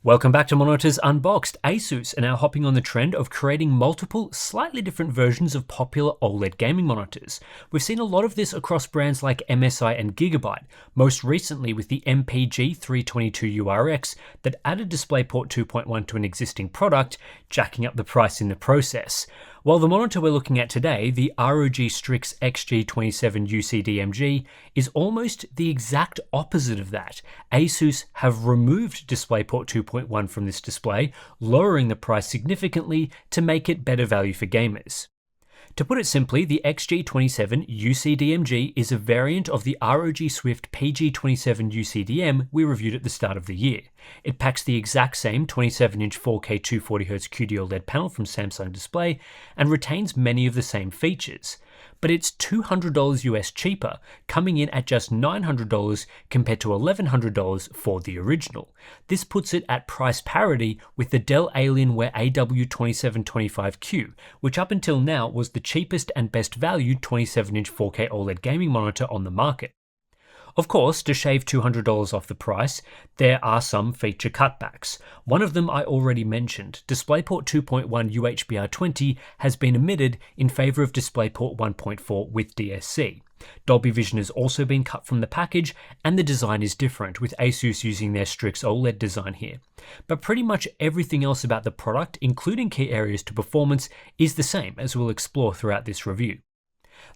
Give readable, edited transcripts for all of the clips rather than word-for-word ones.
Welcome back to Monitors Unboxed. Asus are now hopping on the trend of creating multiple, slightly different versions of popular OLED gaming monitors. We've seen a lot of this across brands like MSI and Gigabyte, most recently with the MPG322URX that added DisplayPort 2.1 to an existing product, jacking up the price in the process. While the monitor we're looking at today, the ROG Strix XG27UCDMG, is almost the exact opposite of that. Asus have removed DisplayPort 2.1 from this display, lowering the price significantly to make it better value for gamers. To put it simply, the XG27UCDMG is a variant of the ROG Swift PG27UCDM we reviewed at the start of the year. It packs the exact same 27-inch 4K 240Hz QD-OLED panel from Samsung Display and retains many of the same features. But it's $200 US cheaper, coming in at just $900 compared to $1,100 for the original. This puts it at price parity with the Dell Alienware AW2725Q, which up until now was the cheapest and best valued 27-inch 4K OLED gaming monitor on the market. Of course, to shave $200 off the price, there are some feature cutbacks. One of them I already mentioned. DisplayPort 2.1 UHBR20 has been omitted in favor of DisplayPort 1.4 with DSC. Dolby Vision has also been cut from the package, and the design is different, with Asus using their Strix OLED design here. But pretty much everything else about the product, including key areas to performance, is the same, as we'll explore throughout this review.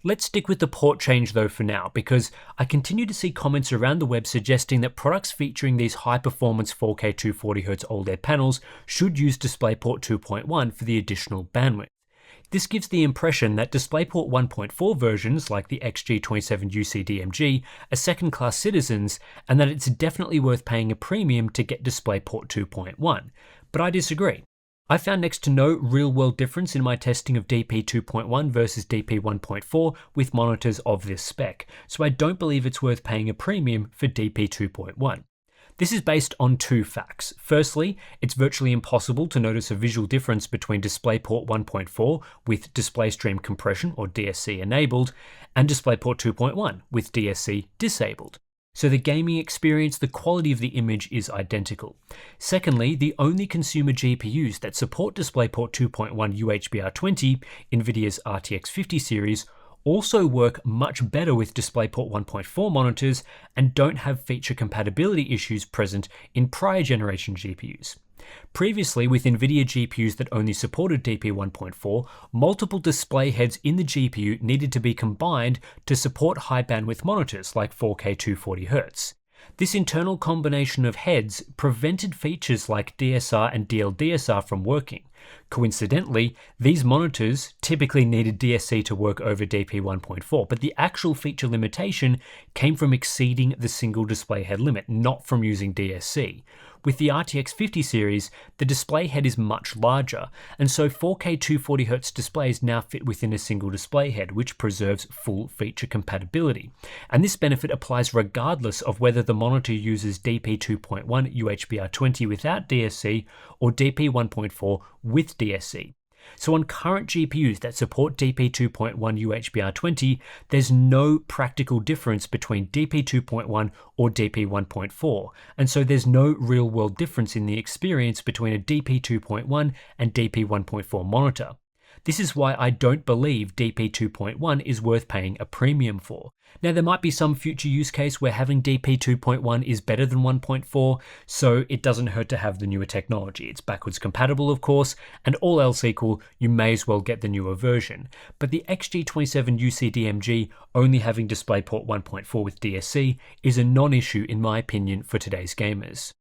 Let's stick with the port change though for now, because I continue to see comments around the web suggesting that products featuring these high-performance 4K 240Hz OLED panels should use DisplayPort 2.1 for the additional bandwidth. This gives the impression that DisplayPort 1.4 versions like the XG27UCDMG are second-class citizens, and that it's definitely worth paying a premium to get DisplayPort 2.1. But I disagree. I found next to no real-world difference in my testing of DP 2.1 versus DP 1.4 with monitors of this spec, so I don't believe it's worth paying a premium for DP 2.1. This is based on two facts. Firstly, it's virtually impossible to notice a visual difference between DisplayPort 1.4 with Display Stream Compression or DSC enabled and DisplayPort 2.1 with DSC disabled. So the gaming experience, the quality of the image is identical. Secondly, the only consumer GPUs that support DisplayPort 2.1 UHBR20, NVIDIA's RTX 50 series, also work much better with DisplayPort 1.4 monitors and don't have feature compatibility issues present in prior generation GPUs. Previously, with NVIDIA GPUs that only supported DP 1.4, multiple display heads in the GPU needed to be combined to support high bandwidth monitors like 4K 240Hz. This internal combination of heads prevented features like DSR and DLDSR from working. Coincidentally, these monitors typically needed DSC to work over DP 1.4, but the actual feature limitation came from exceeding the single display head limit, not from using DSC. With the RTX 50 series, the display head is much larger, and so 4K 240Hz displays now fit within a single display head, which preserves full feature compatibility. And this benefit applies regardless of whether the monitor uses DP 2.1 UHBR20 without DSC or DP 1.4 with DSC. So on current GPUs that support DP 2.1 UHBR20, there's no practical difference between DP 2.1 or DP 1.4, and so there's no real-world difference in the experience between a DP 2.1 and DP 1.4 monitor. This is why I don't believe DP 2.1 is worth paying a premium for. Now, there might be some future use case where having DP 2.1 is better than 1.4, so it doesn't hurt to have the newer technology. It's backwards compatible, of course, and all else equal, you may as well get the newer version. But the XG27UCDMG only having DisplayPort 1.4 with DSC is a non-issue in my opinion for today's gamers.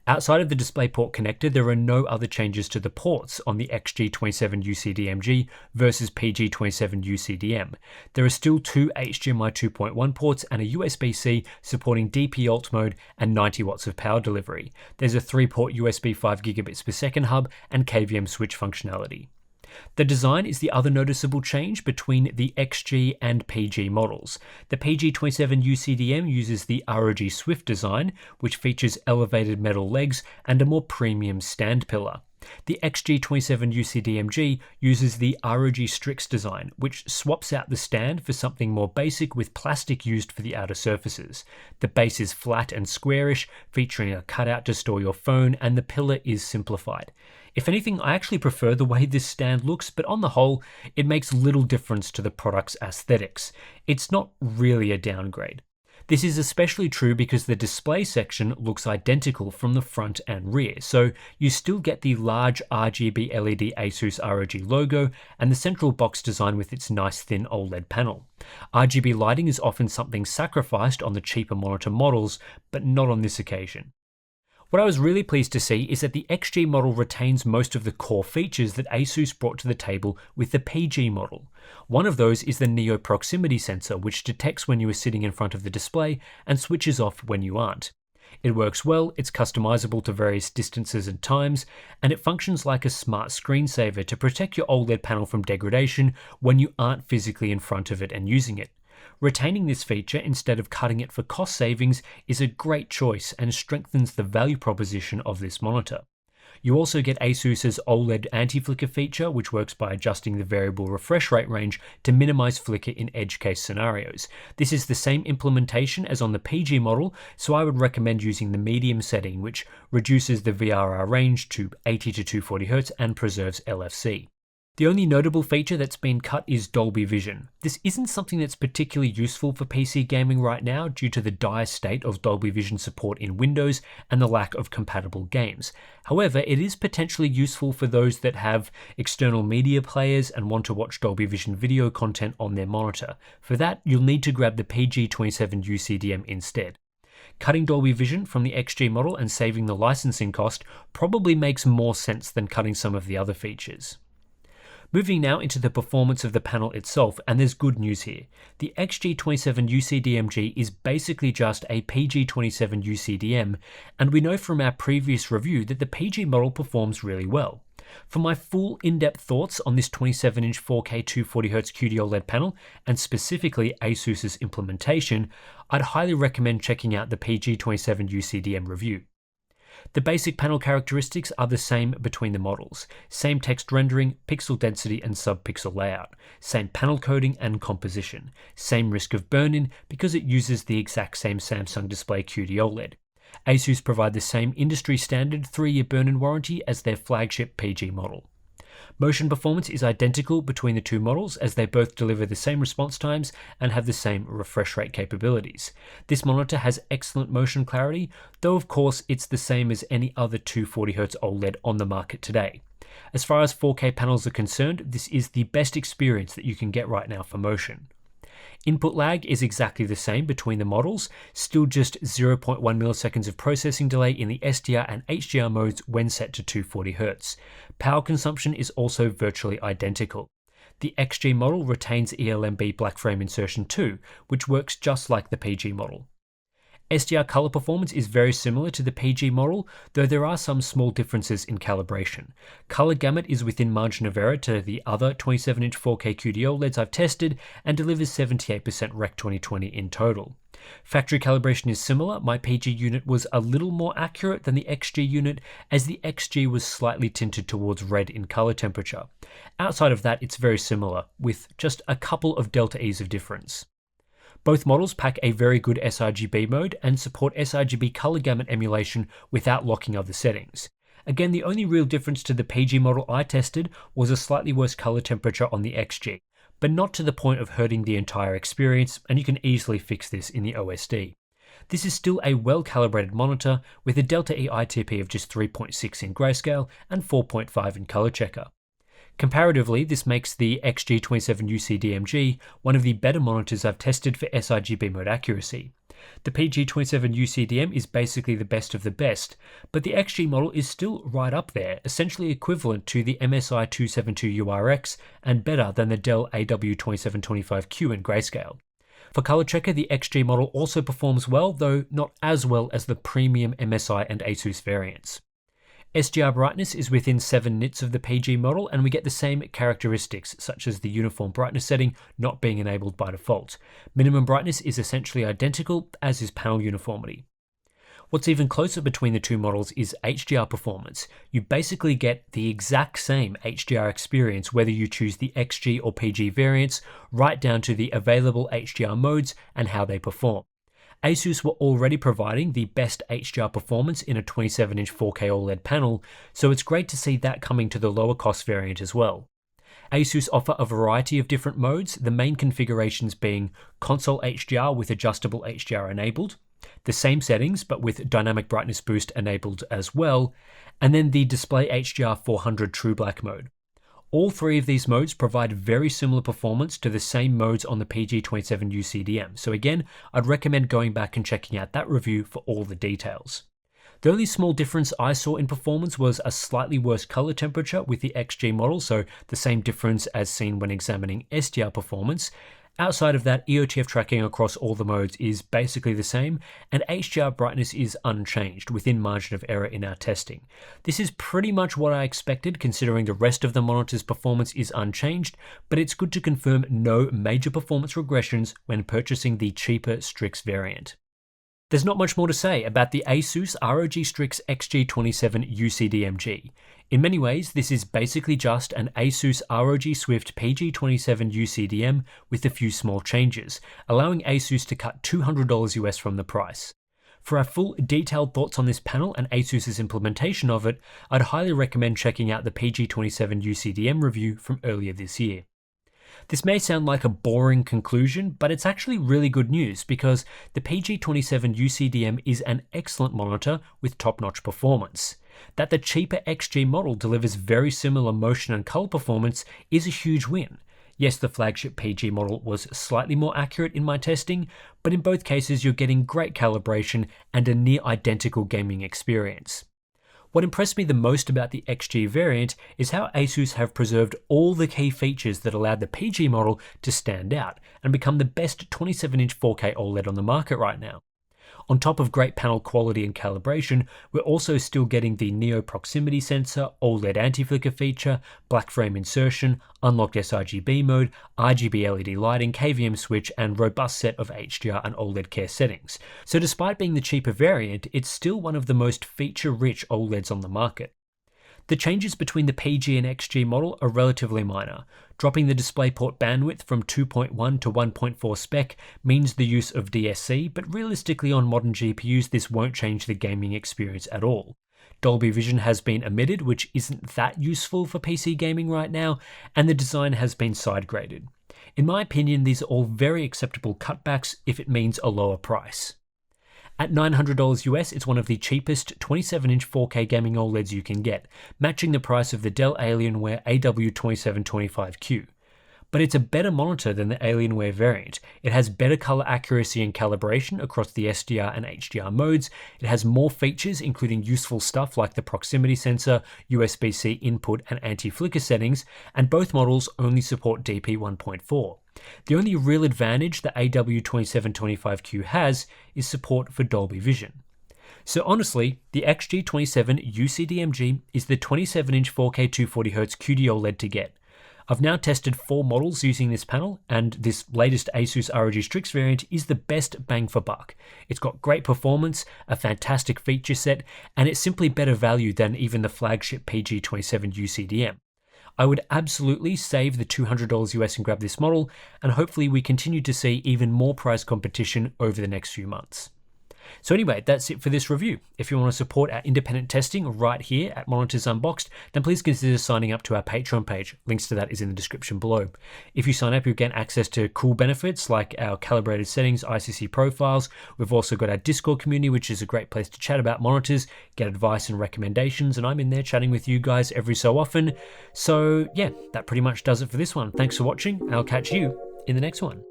Outside of the DisplayPort connector, there are no other changes to the ports on the XG27UCDMG versus PG27UCDM. There are still two HDMI 2.1 ports and a USB-C supporting DP Alt mode and 90 watts of power delivery. There's a 3-port USB 5 gigabits per second hub and KVM switch functionality. The design is the other noticeable change between the XG and PG models. The PG27UCDM uses the ROG Swift design, which features elevated metal legs and a more premium stand pillar. The XG27UCDMG uses the ROG Strix design, which swaps out the stand for something more basic with plastic used for the outer surfaces. The base is flat and squarish, featuring a cutout to store your phone, and the pillar is simplified. If anything, I actually prefer the way this stand looks, but on the whole, it makes little difference to the product's aesthetics. It's not really a downgrade. This is especially true because the display section looks identical from the front and rear, so you still get the large RGB LED Asus ROG logo and the central box design with its nice thin OLED panel. RGB lighting is often something sacrificed on the cheaper monitor models, but not on this occasion. What I was really pleased to see is that the XG model retains most of the core features that Asus brought to the table with the PG model. One of those is the Neo proximity sensor, which detects when you are sitting in front of the display and switches off when you aren't. It works well, it's customizable to various distances and times, and it functions like a smart screensaver to protect your OLED panel from degradation when you aren't physically in front of it and using it. Retaining this feature instead of cutting it for cost savings is a great choice and strengthens the value proposition of this monitor. You also get Asus's OLED anti-flicker feature, which works by adjusting the variable refresh rate range to minimize flicker in edge case scenarios. This is the same implementation as on the PG model, so I would recommend using the medium setting, which reduces the VRR range to 80 to 240 Hz and preserves LFC. The only notable feature that's been cut is Dolby Vision. This isn't something that's particularly useful for PC gaming right now due to the dire state of Dolby Vision support in Windows and the lack of compatible games. However, it is potentially useful for those that have external media players and want to watch Dolby Vision video content on their monitor. For that, you'll need to grab the PG27UCDM instead. Cutting Dolby Vision from the XG model and saving the licensing cost probably makes more sense than cutting some of the other features. Moving now into the performance of the panel itself, and there's good news here. The XG27UCDMG is basically just a PG27UCDM, and we know from our previous review that the PG model performs really well. For my full in-depth thoughts on this 27-inch 4K 240Hz QD OLED panel, and specifically Asus's implementation, I'd highly recommend checking out the PG27UCDM review. The basic panel characteristics are the same between the models. Same text rendering, pixel density and sub-pixel layout. Same panel coding and composition. Same risk of burn-in because it uses the exact same Samsung Display QD OLED. Asus provide the same industry standard 3-year burn-in warranty as their flagship PG model. Motion performance is identical between the two models as they both deliver the same response times and have the same refresh rate capabilities. This monitor has excellent motion clarity, though of course it's the same as any other 240Hz OLED on the market today. As far as 4K panels are concerned, this is the best experience that you can get right now for motion. Input lag is exactly the same between the models, still just 0.1 milliseconds of processing delay in the SDR and HDR modes when set to 240Hz. Power consumption is also virtually identical. The XG model retains ELMB black frame insertion too, which works just like the PG model. SDR color performance is very similar to the PG model, though there are some small differences in calibration. Color gamut is within margin of error to the other 27-inch 4K QD OLEDs I've tested and delivers 78% Rec 2020 in total. Factory calibration is similar. My PG unit was a little more accurate than the XG unit, as the XG was slightly tinted towards red in color temperature. Outside of that, it's very similar, with just a couple of delta E's of difference. Both models pack a very good sRGB mode and support sRGB color gamut emulation without locking other settings. Again, the only real difference to the PG model I tested was a slightly worse color temperature on the XG, but not to the point of hurting the entire experience, and you can easily fix this in the OSD. This is still a well-calibrated monitor with a Delta E ITP of just 3.6 in grayscale and 4.5 in color checker. Comparatively, this makes the XG27UCDMG one of the better monitors I've tested for sRGB mode accuracy. The PG27UCDM is basically the best of the best, but the XG model is still right up there, essentially equivalent to the MSI 272URX and better than the Dell AW2725Q in grayscale. For color checker, the XG model also performs well, though not as well as the premium MSI and Asus variants. SDR brightness is within 7 nits of the PG model, and we get the same characteristics, such as the uniform brightness setting not being enabled by default. Minimum brightness is essentially identical, as is panel uniformity. What's even closer between the two models is HDR performance. You basically get the exact same HDR experience whether you choose the XG or PG variants, right down to the available HDR modes and how they perform. Asus were already providing the best HDR performance in a 27-inch 4K OLED panel, so it's great to see that coming to the lower cost variant as well. Asus offer a variety of different modes, the main configurations being console HDR with adjustable HDR enabled, the same settings but with dynamic brightness boost enabled as well, and then the display HDR 400 True Black mode. All three of these modes provide very similar performance to the same modes on the PG27UCDM, so again, I'd recommend going back and checking out that review for all the details. The only small difference I saw in performance was a slightly worse color temperature with the XG model, so the same difference as seen when examining SDR performance. Outside of that, EOTF tracking across all the modes is basically the same, and HDR brightness is unchanged within margin of error in our testing. This is pretty much what I expected considering the rest of the monitor's performance is unchanged, but it's good to confirm no major performance regressions when purchasing the cheaper Strix variant. There's not much more to say about the Asus ROG Strix XG27UCDMG. In many ways, this is basically just an Asus ROG Swift PG27UCDM with a few small changes, allowing Asus to cut $200 US from the price. For our full detailed thoughts on this panel and Asus's implementation of it, I'd highly recommend checking out the PG27UCDM review from earlier this year. This may sound like a boring conclusion, but it's actually really good news because the PG27UCDM is an excellent monitor with top-notch performance. That the cheaper XG model delivers very similar motion and color performance is a huge win. Yes, the flagship PG model was slightly more accurate in my testing, but in both cases you're getting great calibration and a near identical gaming experience. What impressed me the most about the XG variant is how Asus have preserved all the key features that allowed the PG model to stand out and become the best 27-inch 4K OLED on the market right now. On top of great panel quality and calibration, we're also still getting the Neo proximity sensor, OLED anti-flicker feature, black frame insertion, unlocked sRGB mode, RGB LED lighting, KVM switch, and robust set of HDR and OLED care settings. So despite being the cheaper variant, it's still one of the most feature-rich OLEDs on the market. The changes between the PG and XG model are relatively minor. Dropping the DisplayPort bandwidth from 2.1 to 1.4 spec means the use of DSC, but realistically on modern GPUs this won't change the gaming experience at all. Dolby Vision has been omitted, which isn't that useful for PC gaming right now, and the design has been side-graded. In my opinion, these are all very acceptable cutbacks if it means a lower price. At $900 US, it's one of the cheapest 27-inch 4K gaming OLEDs you can get, matching the price of the Dell Alienware AW2725Q. But it's a better monitor than the Alienware variant. It has better color accuracy and calibration across the SDR and HDR modes. It has more features, including useful stuff like the proximity sensor, USB-C input, and anti-flicker settings, and both models only support DP 1.4. The only real advantage the AW2725Q has is support for Dolby Vision. So honestly, the XG27UCDMG is the 27-inch 4K 240Hz QD OLED to get. I've now tested 4 models using this panel, and this latest Asus ROG Strix variant is the best bang for buck. It's got great performance, a fantastic feature set, and it's simply better value than even the flagship PG27UCDM. I would absolutely save the $200 US and grab this model, and hopefully we continue to see even more price competition over the next few months. So anyway, that's it for this review. If you want to support our independent testing right here at Monitors Unboxed, then please consider signing up to our Patreon page. Links to that is in the description below. If you sign up, you'll get access to cool benefits like our calibrated settings, ICC profiles. We've also got our Discord community, which is a great place to chat about monitors, get advice and recommendations, and I'm in there chatting with you guys every so often. So yeah, that pretty much does it for this one. Thanks for watching, and I'll catch you in the next one.